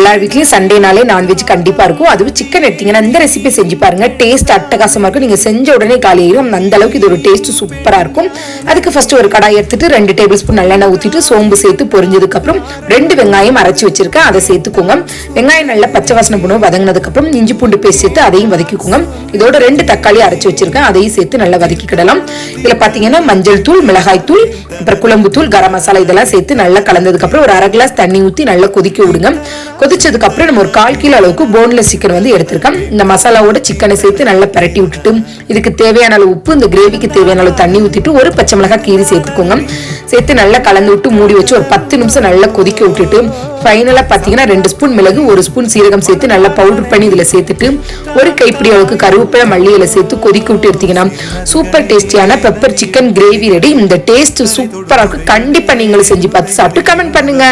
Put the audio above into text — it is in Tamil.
எல்லா வீட்லயும் சண்டேனாலே நான்வெஜ் கண்டிப்பா இருக்கும். அதுவும் சிக்கன் எடுத்தீங்கன்னா இந்த ரெசிபி செஞ்சு பாருங்க. டேஸ்ட் அட்டகாசமா இருக்கும். நீங்க செஞ்ச உடனே காலி ஆயிரும். அந்த அளவுக்கு இது ஒரு டேஸ்ட் சூப்பரா இருக்கும். அதுக்கு ஃபர்ஸ்ட் ஒரு கடாய் எடுத்துட்டு 2 டேபிள் ஸ்பூன் நல்லெண்ணெய் ஊத்திட்டு சோம்பு சேர்த்து பொரிஞ்சதுக்கு அப்புறம் 2 வெங்காயம் அரைச்சு வச்சிருக்கேன், அதை சேர்த்துக்கோங்க. வெங்காயம் நல்லா பச்சை வாசனை போனோம் வதங்கினதுக்கு அப்புறம் இஞ்சி பூண்டு பேஸ்ட் சேர்த்து அதையும் வதக்கிக்கோங்க. இதோட 2 தக்காளி அரைச்சு வச்சிருக்கேன், அதையும் சேர்த்து நல்லா வதக்கிக்கிடலாம். இதுல பாத்தீங்கன்னா மஞ்சள் தூள், மிளகாய் தூள், அப்புறம் குழம்பு தூள், கரம் மசாலா இதெல்லாம் சேர்த்து நல்லா கலந்ததுக்கு அப்புறம் ஒரு 1/2 கிளாஸ் தண்ணி ஊத்தி நல்லா கொதிக்க விடுங்க. கொதிச்சதுக்கு அப்புறம் நம்ம ஒரு 1/4 கிலோ அளவுக்கு போன்லெஸ் சிக்கன் வந்து எடுத்திருக்கோம். இந்த மசாலாவோட சிக்கனை சேர்த்து நல்லா பரட்டி விட்டுட்டு இதுக்கு தேவையான அளவு உப்பு, இந்த கிரேவிக்கு தேவையான அளவு தண்ணி ஊத்திட்டு ஒரு பச்சை மிளகாய் கீரி சேர்த்துக்கோங்க. சேர்த்து நல்லா கலந்து விட்டு மூடி வச்சு ஒரு 10 நிமிஷம் நல்லா கொதிக்க விட்டுட்டு ஃபைனலா பாத்தீங்கன்னா 2 ஸ்பூன் மிளகு, 1 ஸ்பூன் சீரகம் சேர்த்து நல்லா பவுடர் பண்ணி இதுல சேர்த்துட்டு ஒரு கைப்பிடி அளவுக்கு கருவேப்பிலை, மல்லி இலை சேர்த்து கொதிக்க விட்டு எடுத்தீங்கன்னா சூப்பர் டேஸ்டியான பெப்பர் சிக்கன் கிரேவி ரெடி. இந்த டேஸ்ட் சூப்பரா இருக்கும். கண்டிப்பா நீங்களும் செஞ்சு பார்த்து சாப்பிட்டு கமெண்ட் பண்ணுங்க.